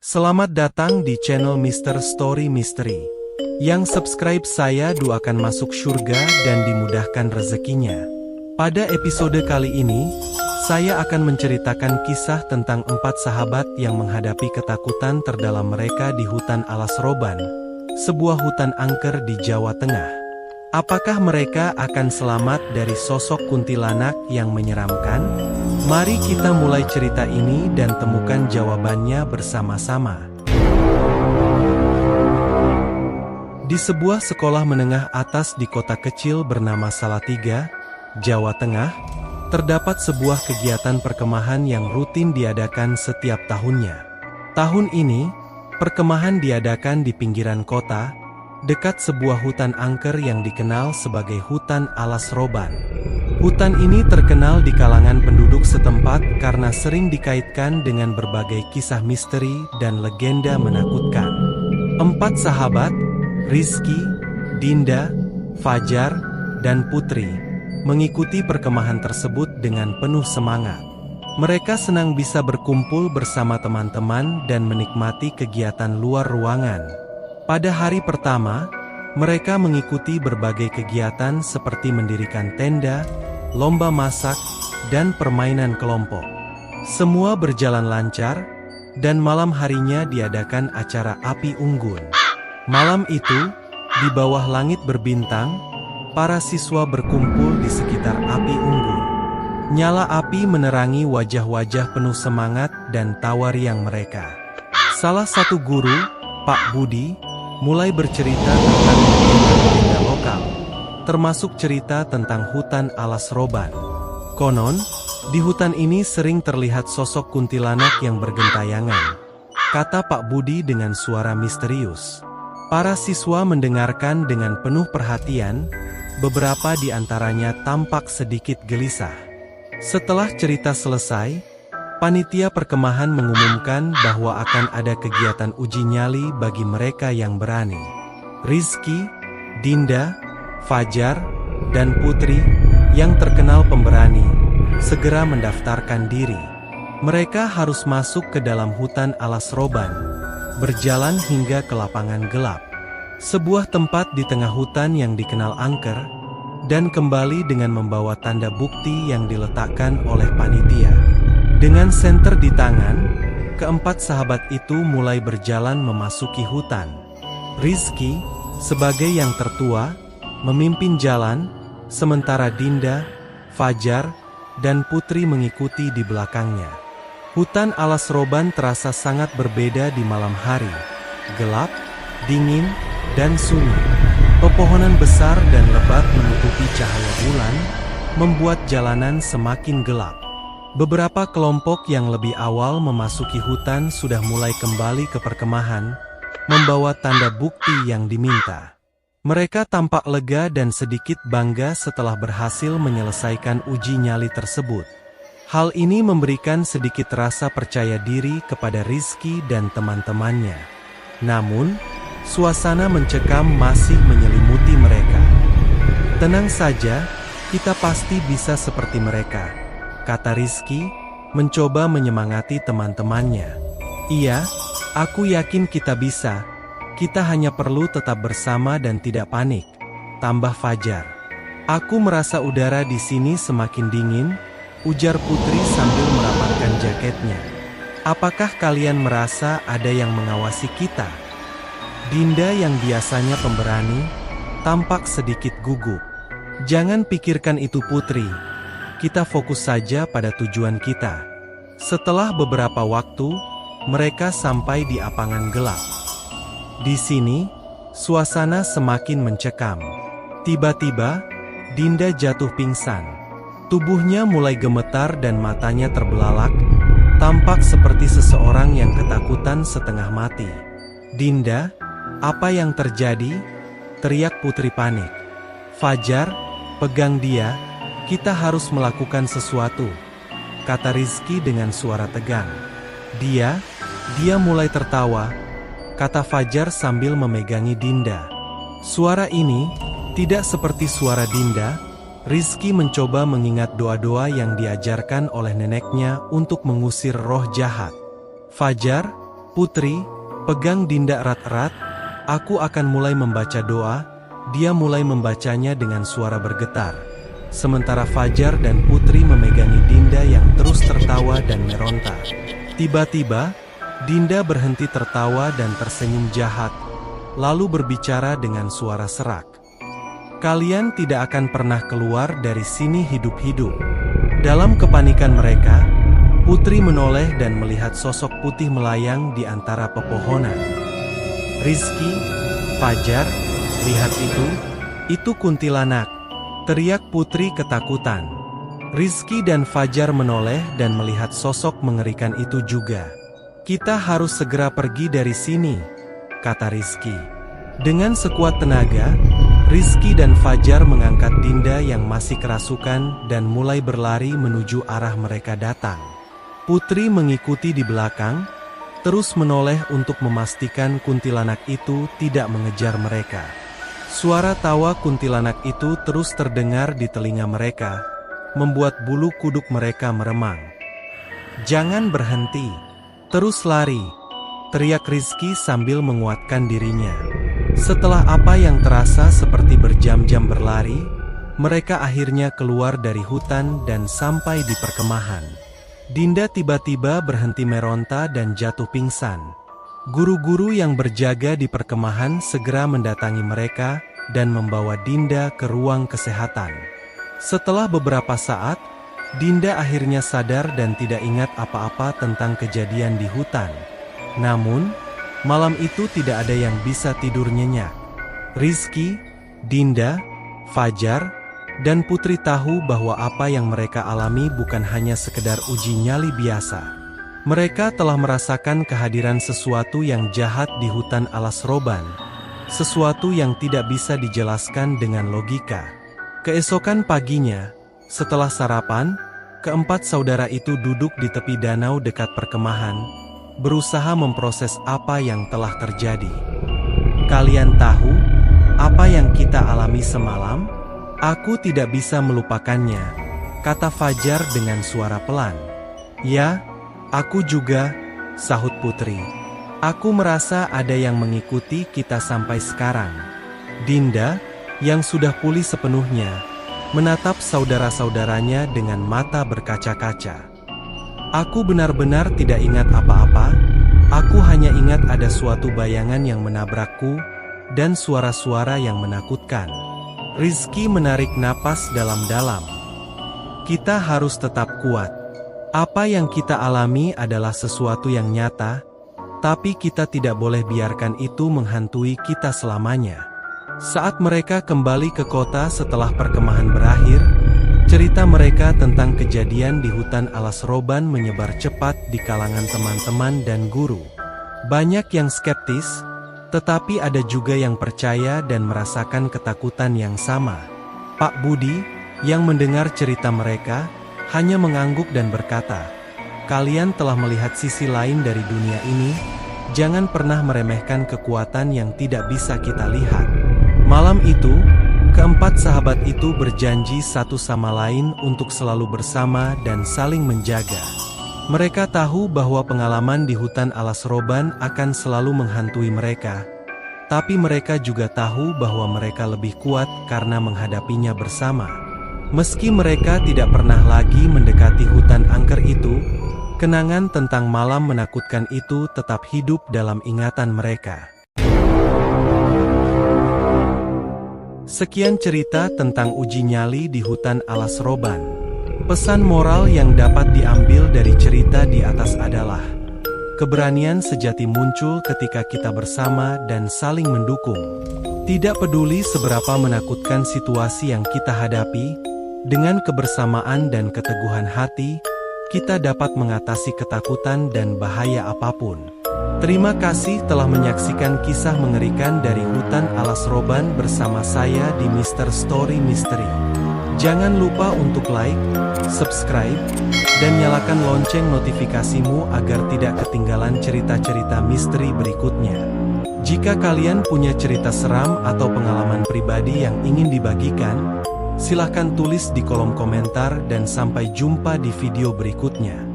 Selamat datang di channel Mr. Story Mystery. Yang subscribe saya doakan masuk surga dan dimudahkan rezekinya. Pada episode kali ini, saya akan menceritakan kisah tentang 4 sahabat yang menghadapi ketakutan terdalam mereka di hutan Alas Roban, sebuah hutan angker di Jawa Tengah. Apakah mereka akan selamat dari sosok kuntilanak yang menyeramkan? Mari kita mulai cerita ini dan temukan jawabannya bersama-sama. Di sebuah sekolah menengah atas di kota kecil bernama Salatiga, Jawa Tengah, terdapat sebuah kegiatan perkemahan yang rutin diadakan setiap tahunnya. Tahun ini, perkemahan diadakan di pinggiran kota, dekat sebuah hutan angker yang dikenal sebagai Hutan Alas Roban. Hutan ini terkenal di kalangan penduduk setempat karena sering dikaitkan dengan berbagai kisah misteri dan legenda menakutkan. 4 sahabat, Rizky, Dinda, Fajar, dan Putri, mengikuti perkemahan tersebut dengan penuh semangat. Mereka senang bisa berkumpul bersama teman-teman dan menikmati kegiatan luar ruangan. Pada hari pertama, mereka mengikuti berbagai kegiatan seperti mendirikan tenda, lomba masak, dan permainan kelompok. Semua berjalan lancar, dan malam harinya diadakan acara api unggun. Malam itu, di bawah langit berbintang, para siswa berkumpul di sekitar api unggun. Nyala api menerangi wajah-wajah penuh semangat dan tawa riang mereka. Salah satu guru, Pak Budi, mulai bercerita tentang legenda lokal, termasuk cerita tentang hutan Alas Roban. Konon, di hutan ini sering terlihat sosok kuntilanak yang bergentayangan, kata Pak Budi dengan suara misterius. Para siswa mendengarkan dengan penuh perhatian, beberapa di antaranya tampak sedikit gelisah. Setelah cerita selesai, panitia perkemahan mengumumkan bahwa akan ada kegiatan uji nyali bagi mereka yang berani. Rizky, Dinda, Fajar, dan Putri, yang terkenal pemberani, segera mendaftarkan diri. Mereka harus masuk ke dalam hutan Alas Roban, berjalan hingga ke lapangan gelap, sebuah tempat di tengah hutan yang dikenal angker, dan kembali dengan membawa tanda bukti yang diletakkan oleh panitia. Dengan senter di tangan, keempat sahabat itu mulai berjalan memasuki hutan. Rizky, sebagai yang tertua, memimpin jalan, sementara Dinda, Fajar, dan Putri mengikuti di belakangnya. Hutan Alas Roban terasa sangat berbeda di malam hari. Gelap, dingin, dan sunyi. Pepohonan besar dan lebat menutupi cahaya bulan, membuat jalanan semakin gelap. Beberapa kelompok yang lebih awal memasuki hutan sudah mulai kembali ke perkemahan, membawa tanda bukti yang diminta. Mereka tampak lega dan sedikit bangga setelah berhasil menyelesaikan uji nyali tersebut. Hal ini memberikan sedikit rasa percaya diri kepada Rizky dan teman-temannya. Namun, suasana mencekam masih menyelimuti mereka. "Tenang saja, kita pasti bisa seperti mereka," kata Rizky, mencoba menyemangati teman-temannya. "Iya, aku yakin kita bisa. Kita hanya perlu tetap bersama dan tidak panik," tambah Fajar. "Aku merasa udara di sini semakin dingin," ujar Putri sambil merapatkan jaketnya. "Apakah kalian merasa ada yang mengawasi kita?" Dinda yang biasanya pemberani, tampak sedikit gugup. "Jangan pikirkan itu Putri. Kita fokus saja pada tujuan kita." Setelah beberapa waktu, mereka sampai di apangan gelap. Di sini, suasana semakin mencekam. Tiba-tiba, Dinda jatuh pingsan. Tubuhnya mulai gemetar dan matanya terbelalak, tampak seperti seseorang yang ketakutan setengah mati. "Dinda, apa yang terjadi?" teriak Putri panik. "Fajar, pegang dia. Kita harus melakukan sesuatu," kata Rizky dengan suara tegang. Dia mulai tertawa," kata Fajar sambil memegangi Dinda. Suara ini tidak seperti suara Dinda. Rizky mencoba mengingat doa-doa yang diajarkan oleh neneknya untuk mengusir roh jahat. "Fajar, Putri, pegang Dinda erat-erat, aku akan mulai membaca doa. Dia mulai membacanya dengan suara bergetar. Sementara Fajar dan Putri memegangi Dinda yang terus tertawa dan meronta. Tiba-tiba, Dinda berhenti tertawa dan tersenyum jahat, lalu berbicara dengan suara serak. Kalian tidak akan pernah keluar dari sini hidup-hidup. Dalam kepanikan mereka, Putri menoleh dan melihat sosok putih melayang di antara pepohonan. Rizky, Fajar, lihat itu kuntilanak, teriak Putri ketakutan. Rizky dan Fajar menoleh dan melihat sosok mengerikan itu juga. Kita harus segera pergi dari sini, kata Rizky. Dengan sekuat tenaga, Rizky dan Fajar mengangkat Dinda yang masih kerasukan dan mulai berlari menuju arah mereka datang. Putri mengikuti di belakang, terus menoleh untuk memastikan kuntilanak itu tidak mengejar mereka. Suara tawa kuntilanak itu terus terdengar di telinga mereka, membuat bulu kuduk mereka meremang. Jangan berhenti, terus lari, teriak Rizky sambil menguatkan dirinya. Setelah apa yang terasa seperti berjam-jam berlari, mereka akhirnya keluar dari hutan dan sampai di perkemahan. Dinda tiba-tiba berhenti meronta dan jatuh pingsan. Guru-guru yang berjaga di perkemahan segera mendatangi mereka dan membawa Dinda ke ruang kesehatan. Setelah beberapa saat, Dinda akhirnya sadar dan tidak ingat apa-apa tentang kejadian di hutan. Namun, malam itu tidak ada yang bisa tidur nyenyak. Rizky, Dinda, Fajar, dan Putri tahu bahwa apa yang mereka alami bukan hanya sekedar uji nyali biasa. Mereka telah merasakan kehadiran sesuatu yang jahat di hutan alas roban. Sesuatu yang tidak bisa dijelaskan dengan logika. Keesokan paginya, setelah sarapan, keempat saudara itu duduk di tepi danau dekat perkemahan, berusaha memproses apa yang telah terjadi. Kalian tahu apa yang kita alami semalam? Aku tidak bisa melupakannya, kata Fajar dengan suara pelan. Ya, aku juga, sahut Putri. Aku merasa ada yang mengikuti kita sampai sekarang. Dinda, yang sudah pulih sepenuhnya, menatap saudara-saudaranya dengan mata berkaca-kaca. Aku benar-benar tidak ingat apa-apa, aku hanya ingat ada suatu bayangan yang menabrakku, dan suara-suara yang menakutkan. Rizky menarik napas dalam-dalam. Kita harus tetap kuat. Apa yang kita alami adalah sesuatu yang nyata, tapi kita tidak boleh biarkan itu menghantui kita selamanya. Saat mereka kembali ke kota setelah perkemahan berakhir, cerita mereka tentang kejadian di hutan alas roban menyebar cepat di kalangan teman-teman dan guru. Banyak yang skeptis, tetapi ada juga yang percaya dan merasakan ketakutan yang sama. Pak Budi, yang mendengar cerita mereka, hanya mengangguk dan berkata, "Kalian telah melihat sisi lain dari dunia ini, jangan pernah meremehkan kekuatan yang tidak bisa kita lihat." Malam itu, keempat sahabat itu berjanji satu sama lain untuk selalu bersama dan saling menjaga. Mereka tahu bahwa pengalaman di hutan alas roban akan selalu menghantui mereka. Tapi mereka juga tahu bahwa mereka lebih kuat karena menghadapinya bersama. Meski mereka tidak pernah lagi mendekati hutan angker itu, kenangan tentang malam menakutkan itu tetap hidup dalam ingatan mereka. Sekian cerita tentang uji nyali di hutan alas roban. Pesan moral yang dapat diambil dari cerita di atas adalah, keberanian sejati muncul ketika kita bersama dan saling mendukung. Tidak peduli seberapa menakutkan situasi yang kita hadapi, dengan kebersamaan dan keteguhan hati, kita dapat mengatasi ketakutan dan bahaya apapun. Terima kasih telah menyaksikan kisah mengerikan dari hutan alas roban bersama saya di Mr. Story Mystery. Jangan lupa untuk like, subscribe, dan nyalakan lonceng notifikasimu agar tidak ketinggalan cerita-cerita misteri berikutnya. Jika kalian punya cerita seram atau pengalaman pribadi yang ingin dibagikan, silahkan tulis di kolom komentar dan sampai jumpa di video berikutnya.